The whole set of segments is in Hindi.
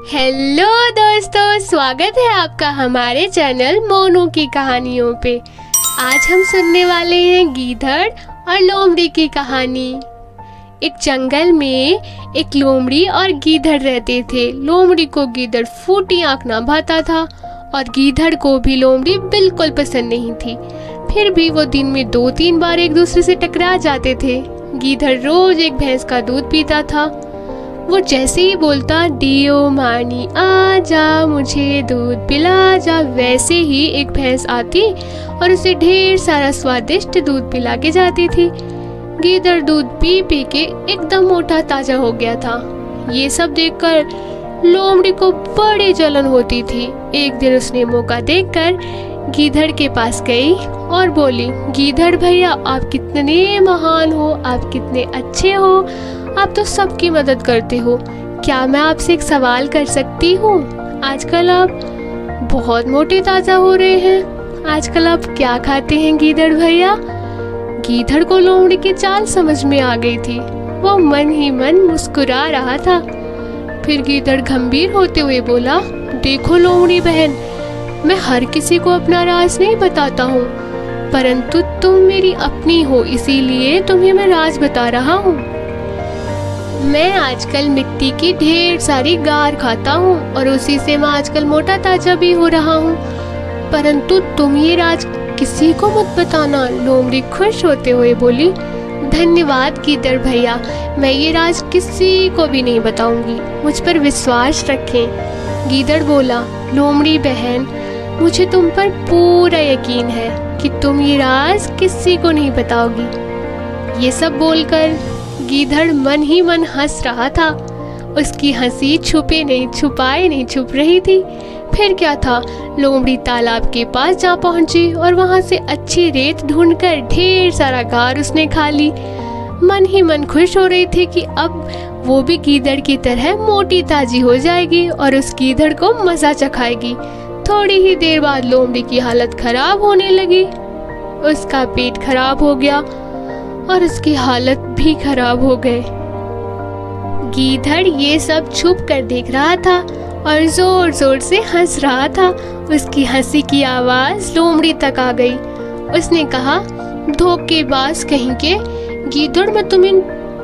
हेलो दोस्तों, स्वागत है आपका हमारे चैनल मोनू की कहानियों पे। आज हम सुनने वाले हैं गीदड़ और लोमड़ी की कहानी। एक जंगल में एक लोमड़ी और गीदड़ रहते थे। लोमड़ी को गीदड़ फूटी आंख ना भाता था और गीदड़ को भी लोमड़ी बिल्कुल पसंद नहीं थी। फिर भी वो दिन में 2-3 बार एक दूसरे से टकरा जाते थे। गीदड़ रोज एक भैंस का दूध पीता था। वो जैसे ही बोलता, डियो मानी आ जा, मुझे दूध पिला जा, वैसे ही एक भैंस आती और उसे ढेर सारा स्वादिष्ट दूध पिला के जाती थी। गीदड़ दूध पी पी के एकदम मोटा ताजा हो गया था। ये सब देखकर लोमड़ी को बड़ी जलन होती थी। एक दिन उसने मौका देखकर गीदड़ के पास गई और बोली, गीदड़ भैया, आप कितने महान हो, आप कितने अच्छे हो, आप तो सबकी मदद करते हो। क्या मैं आपसे एक सवाल कर सकती हूँ? आजकल आप बहुत मोटे ताजा हो रहे हैं। आजकल आप क्या खाते हैं गीदड़ भैया? गीदड़ को लोमड़ी की चाल समझ में आ गई थी। वो मन ही मन मुस्कुरा रहा था। फिर गीदड़ गंभीर होते हुए बोला, देखो लोमड़ी बहन, मैं हर किसी को अपना राज नहीं बताता हूँ, परंतु तुम मेरी अपनी हो, इसीलिए तुम्हें मैं राज बता रहा हूँ। मैं आजकल मिट्टी की ढेर सारी गार खाता हूँ और उसी से मैं आजकल मोटा ताजा भी हो रहा हूँ, परंतु तुम ये राज किसी को मत बताना। लोमड़ी खुश होते हुए बोली, धन्यवाद गीदड़ भैया, मैं ये राज किसी को भी नहीं बताऊंगी, मुझ पर विश्वास रखें। गीदड़ बोला, लोमड़ी बहन, मुझे तुम पर पूरा यकीन है कि तुम ये राज किसी को नहीं बताओगी। ये सब बोलकर गीदड़ मन ही मन हंस रहा था। उसकी हंसी छुपाए नहीं छुप रही थी। फिर क्या था, लोमड़ी तालाब के पास जा पहुंची और वहां से अच्छी रेत ढूंढकर ढेर सारा गार उसने खा ली। मन ही मन खुश हो रही थी कि अब वो भी गीदड़ की तरह मोटी ताजी हो जाएगी और उस गीदड़ को मजा चखाएगी। थोड़ी ही देर बाद लोमड़ी की हालत खराब होने लगी। उसका पेट खराब हो गया और उसकी हालत भी खराब हो गई। गीदड़ ये सब छुप कर देख रहा था और जोर जोर से हंस रहा था। उसकी हंसी की आवाज लोमड़ी तक आ गई। उसने कहा, धोखेबाज कहीं के, गीदड़, मैं तुम्हें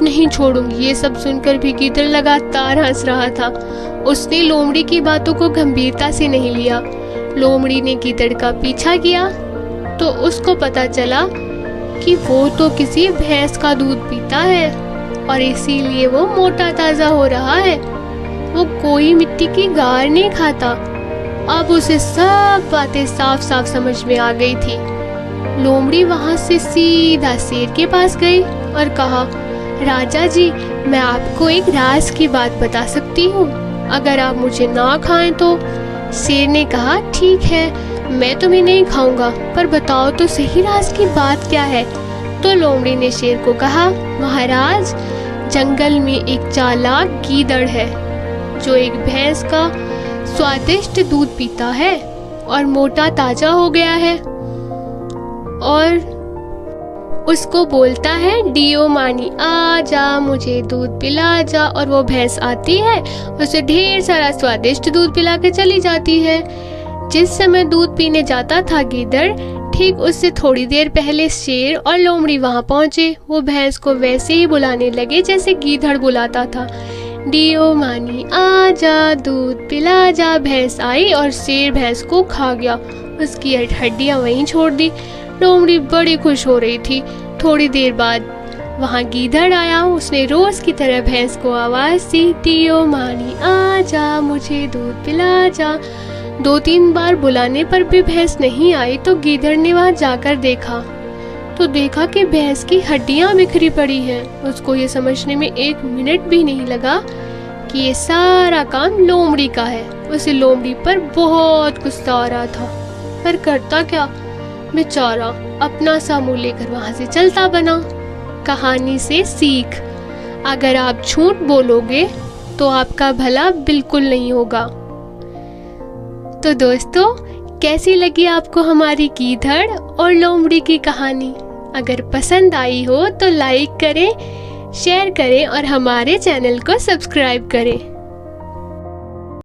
नहीं छोड़ूंगी। ये सब सुनकर भी गीदड़ लगातार हंस रहा था। उसने लोमड़ी की बातों को गंभीरता से नहीं लिया। लोमड़ी ने गीदड़ का पीछा किया तो उसको पता चला कि वो तो किसी भैंस का दूध पीता है और इसीलिए वो मोटा ताजा हो रहा है। वो कोई मिट्टी की गार नहीं खाता। अब उसे सब बातें साफ साफ समझ में आ गई थी। लोमड़ी वहां से सीधा शेर के पास गई और कहा, राजा जी, मैं आपको एक राज की बात बता सकती हूँ, अगर आप मुझे ना खाएं तो। शेर ने कहा, ठीक है, मैं तुम्हें नहीं खाऊंगा, पर बताओ तो सही राज की बात क्या है। तो लोमड़ी ने शेर को कहा, महाराज, जंगल में एक चालाक गीदड़ है जो एक भैंस का स्वादिष्ट दूध पीता है और मोटा ताजा हो गया है और उसको बोलता है, डियो मानी आ जा, मुझे दूध पिला जा, और वो भैंस आती है, उसे ढेर सारा स्वादिष्ट दूध पिला के चली जाती है। जिस समय दूध पीने जाता था गीदड़, ठीक उससे थोड़ी देर पहले शेर और लोमड़ी वहां पहुंचे। वो भैंस को वैसे ही बुलाने लगे जैसे गीदड़ बुलाता था, डियो मानी आ जा, दूध पिला जा। भैंस आई और शेर भैंस को खा गया, उसकी हड्डियां वहीं छोड़ दी। लोमड़ी बड़ी खुश हो रही थी। थोड़ी देर बाद वहां गीदड़ आया। उसने रोज की तरह भैंस को आवाज दी, डियो मानी आ जा, मुझे दूध पिला जा। 2-3 बार बुलाने पर भी भैंस नहीं आई तो गीदड़ ने वहां जाकर देखा कि भैंस की हड्डियां बिखरी पड़ी हैं। उसको ये समझने में 1 मिनट भी नहीं लगा कि ये सारा काम लोमड़ी का है। उसे लोमड़ी पर बहुत गुस्सा आ रहा था, पर करता क्या, बेचारा अपना सा मुंह लेकर वहां से चलता बना। कहानी से सीख, अगर आप झूठ बोलोगे तो आपका भला बिल्कुल नहीं होगा। तो दोस्तों, कैसी लगी आपको हमारी गीदड़ और लोमड़ी की कहानी? अगर पसंद आई हो तो लाइक करें, शेयर करें और हमारे चैनल को सब्सक्राइब करें।